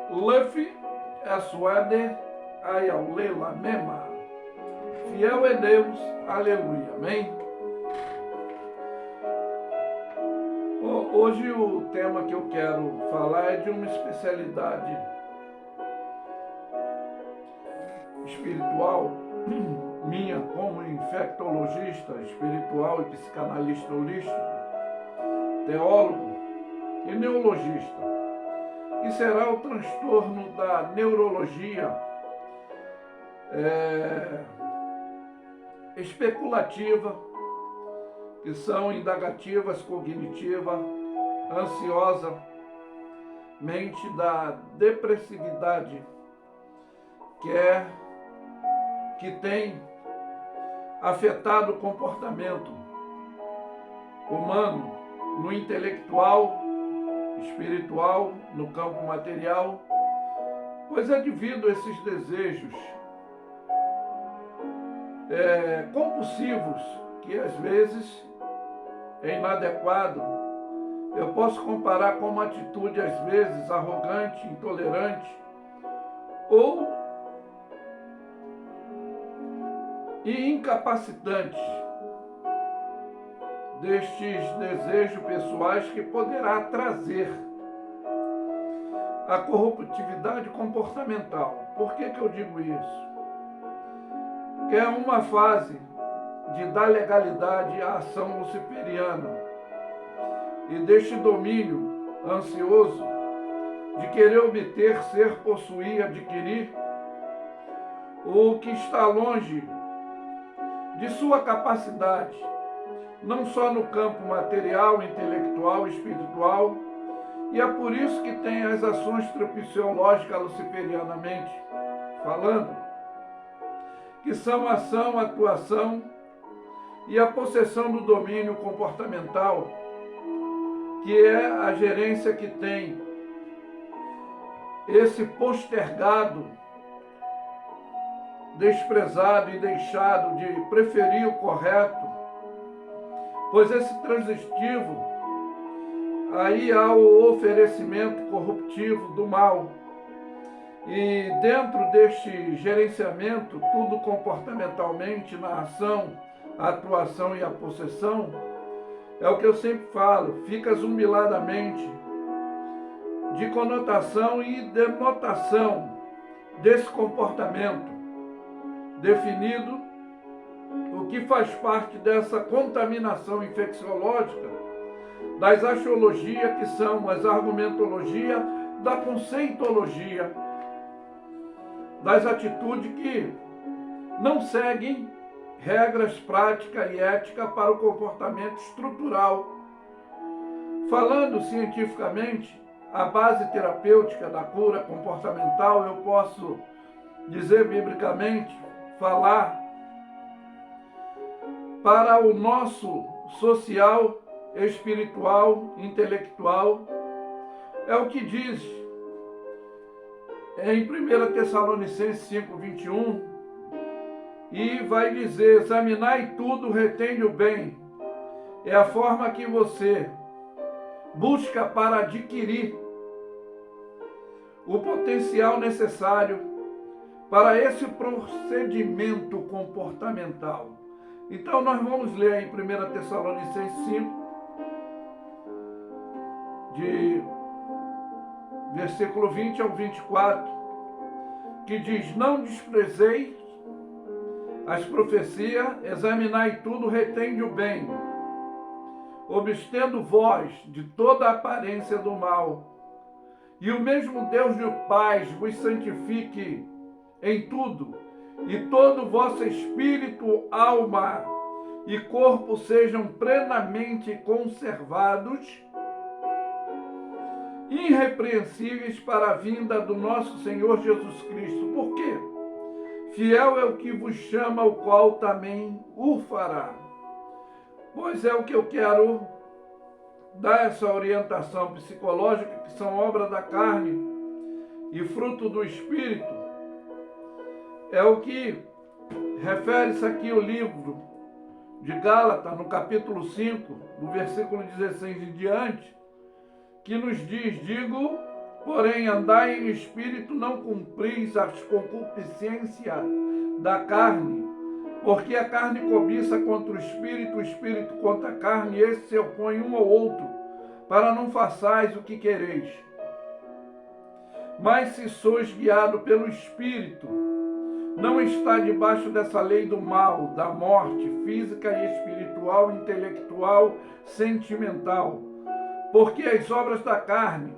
Luffy é suade ayaulela mema. Fiel é Deus, aleluia, amém? Hoje o tema que eu quero falar é de uma especialidade espiritual minha como infectologista espiritual e psicanalista holístico, teólogo e neurologista, e será o transtorno da neurologia especulativa, que são indagativas, cognitiva, ansiosa, mente da depressividade, que tem afetado o comportamento humano no intelectual, espiritual, no campo material, pois é devido a esses desejos compulsivos, que às vezes é inadequado. Eu posso comparar com uma atitude às vezes arrogante, intolerante ou incapacitante destes desejos pessoais que poderá trazer a corruptividade comportamental. Por que eu digo isso? Que é uma fase de dar legalidade à ação luciferiana e deste domínio ansioso de querer obter, ser, possuir, adquirir o que está longe de sua capacidade, não só no campo material, intelectual, espiritual, e é por isso que tem as ações tripsiológicas luciferianamente falando, que são ação, atuação e a possessão do domínio comportamental, que é a gerência que tem esse postergado, desprezado e deixado de preferir o correto, pois esse transitivo, aí há o oferecimento corruptivo do mal. E dentro deste gerenciamento, tudo comportamentalmente, na ação, a atuação e a possessão, é o que eu sempre falo, fica zumbiladamente de conotação e denotação desse comportamento definido, o que faz parte dessa contaminação infecciológica das axiologias, que são as argumentologias da conceitologia, das atitudes que não seguem regras práticas e ética para o comportamento estrutural. Falando cientificamente, a base terapêutica da cura comportamental, eu posso dizer biblicamente, falar para o nosso social, espiritual, intelectual, é o que diz em 1 Tessalonicenses 5:21, e vai dizer: examinai tudo, retende o bem. É a forma que você busca para adquirir o potencial necessário para esse procedimento comportamental. Então nós vamos ler em 1 Tessalonicenses 5, de versículo 20 ao 24, que diz: não desprezeis as profecias, examinai tudo, retende o bem, obstendo vós de toda a aparência do mal, e o mesmo Deus de paz vos santifique em tudo, e todo o vosso espírito, alma e corpo sejam plenamente conservados, irrepreensíveis para a vinda do nosso Senhor Jesus Cristo. Por quê? Fiel é o que vos chama, o qual também o fará. Pois é o que eu quero dar essa orientação psicológica, que são obra da carne e fruto do Espírito. É o que refere-se aqui o livro de Gálatas, no capítulo 5, do versículo 16 em diante, que nos diz: digo Porém, andai em espírito, não cumpris as concupiscências da carne, porque a carne cobiça contra o espírito contra a carne, e esses se opõem um ao outro, para não façais o que quereis. Mas se sois guiado pelo Espírito, não está debaixo dessa lei do mal, da morte física e espiritual, intelectual, sentimental. Porque as obras da carne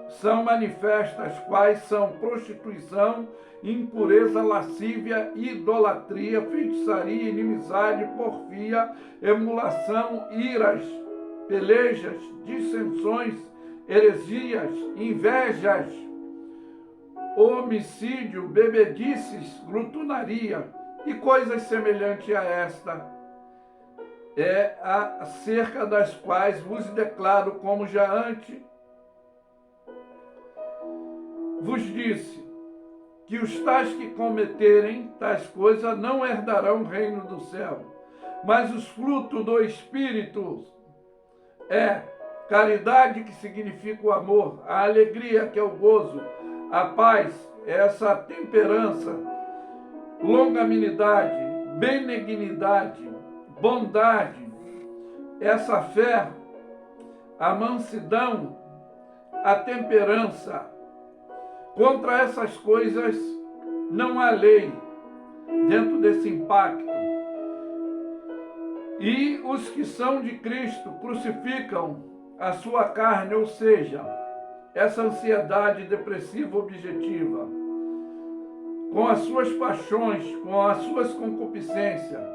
são manifestas, quais são prostituição, impureza, lascívia, idolatria, feitiçaria, inimizade, porfia, emulação, iras, pelejas, dissensões, heresias, invejas, homicídio, bebedices, glutonaria e coisas semelhantes a esta, acerca das quais vos declaro, como já antes vos disse, que os tais que cometerem tais coisas não herdarão o reino do céu. Mas os frutos do Espírito é caridade, que significa o amor, a alegria, que é o gozo, a paz, essa temperança, longanimidade, benignidade, bondade, essa fé, a mansidão, a temperança. Contra essas coisas não há lei dentro desse impacto. E os que são de Cristo crucificam a sua carne, ou seja, essa ansiedade depressiva objetiva, com as suas paixões, com as suas concupiscências.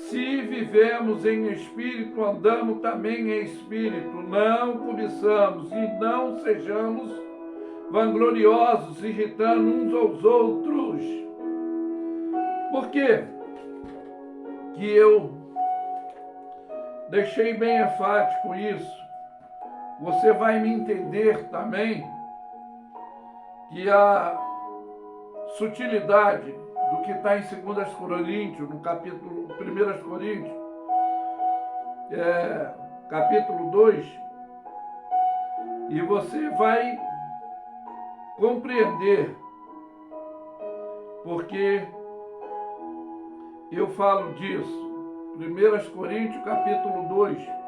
Se vivemos em espírito, andamos também em espírito, não cobiçamos e não sejamos vangloriosos, irritando uns aos outros. Por quê? Que eu deixei bem enfático isso. Você vai me entender também que a sutilidade do que está em 2 Coríntios, no capítulo 1 Coríntios, capítulo 2, e você vai compreender porque eu falo disso. 1 Coríntios, capítulo 2.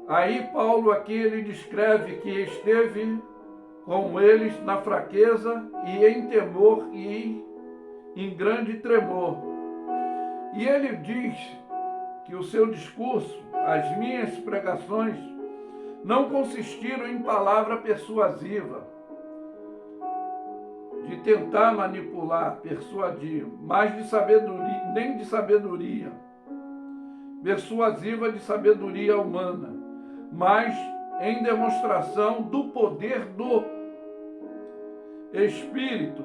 Aí Paulo aqui ele descreve que esteve com eles na fraqueza e em temor e em grande tremor. E ele diz que o seu discurso, as minhas pregações, não consistiram em palavra persuasiva, de tentar manipular, persuadir, mas de sabedoria, nem de sabedoria persuasiva, de sabedoria humana, mas em demonstração do poder do Espírito,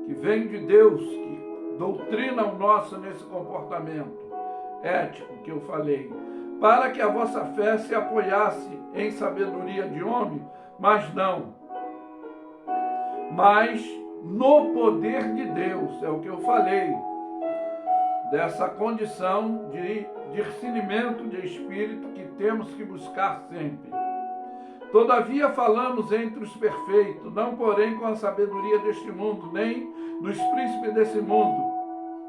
que vem de Deus, que doutrina o nosso nesse comportamento ético que eu falei, para que a vossa fé se apoiasse em sabedoria de homem, mas não, mas no poder de Deus. É o que eu falei, dessa condição de discernimento de espírito que temos que buscar sempre. Todavia falamos entre os perfeitos, não porém com a sabedoria deste mundo, nem dos príncipes desse mundo,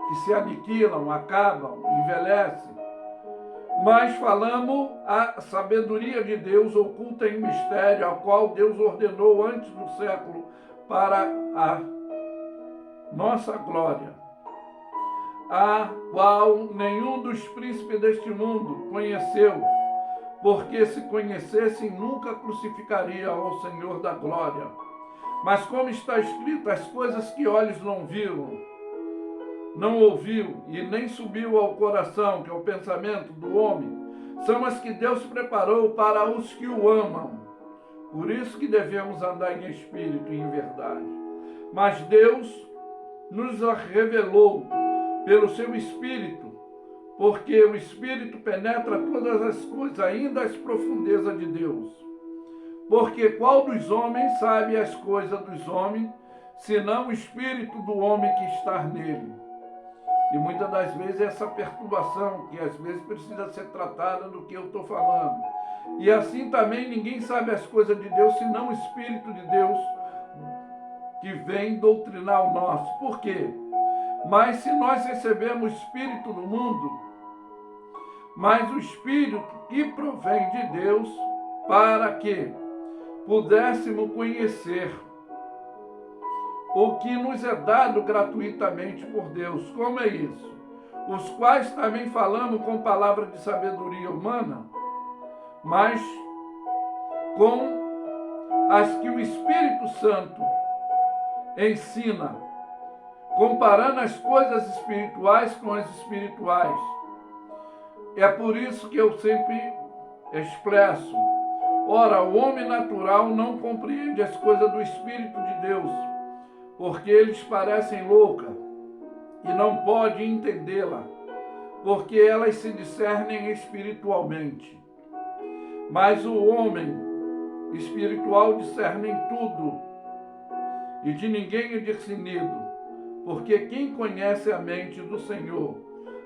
que se aniquilam, acabam, envelhecem, mas falamos a sabedoria de Deus oculta em mistério, a qual Deus ordenou antes do século para a nossa glória, a qual nenhum dos príncipes deste mundo conheceu, porque se conhecessem nunca crucificaria ao Senhor da glória. Mas como está escrito, as coisas que olhos não viram, não ouviu e nem subiu ao coração, que é o pensamento do homem, são as que Deus preparou para os que o amam. Por isso que devemos andar em espírito e em verdade. Mas Deus nos revelou pelo seu Espírito, porque o Espírito penetra todas as coisas, ainda as profundezas de Deus. Porque qual dos homens sabe as coisas dos homens, senão o Espírito do homem que está nele? E muitas das vezes essa perturbação, que às vezes precisa ser tratada do que eu estou falando. E assim também ninguém sabe as coisas de Deus, senão o Espírito de Deus que vem doutrinar o nosso. Por quê? Mas se nós recebemos o Espírito do mundo, mas o Espírito que provém de Deus, para que pudéssemos conhecer o que nos é dado gratuitamente por Deus. Como é isso? Os quais também falamos com palavra de sabedoria humana, mas com as que o Espírito Santo ensina, comparando as coisas espirituais com as espirituais. É por isso que eu sempre expresso: ora, o homem natural não compreende as coisas do Espírito de Deus, porque eles parecem loucas e não pode entendê-la, porque elas se discernem espiritualmente. Mas o homem espiritual discerne em tudo, e de ninguém é discernido, porque quem conhece a mente do Senhor,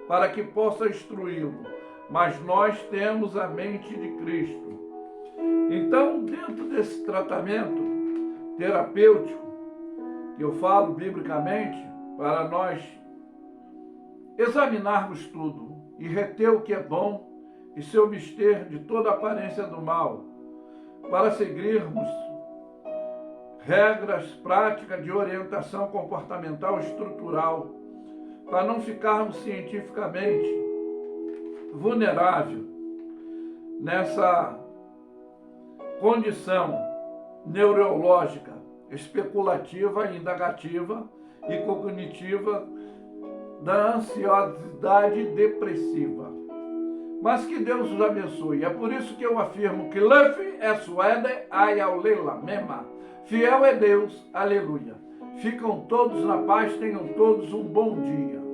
para que possa instruí-lo? Mas nós temos a mente de Cristo. Então, dentro desse tratamento terapêutico, que eu falo biblicamente, para nós examinarmos tudo e reter o que é bom e se abster de toda aparência do mal, para seguirmos regras práticas de orientação comportamental estrutural, para não ficarmos cientificamente vulneráveis nessa condição neurológica, especulativa, indagativa e cognitiva da ansiosidade depressiva. Mas que Deus os abençoe. É por isso que eu afirmo que Luffy é suede ayaulela mema. Fiel é Deus, aleluia. Ficam todos na paz, tenham todos um bom dia.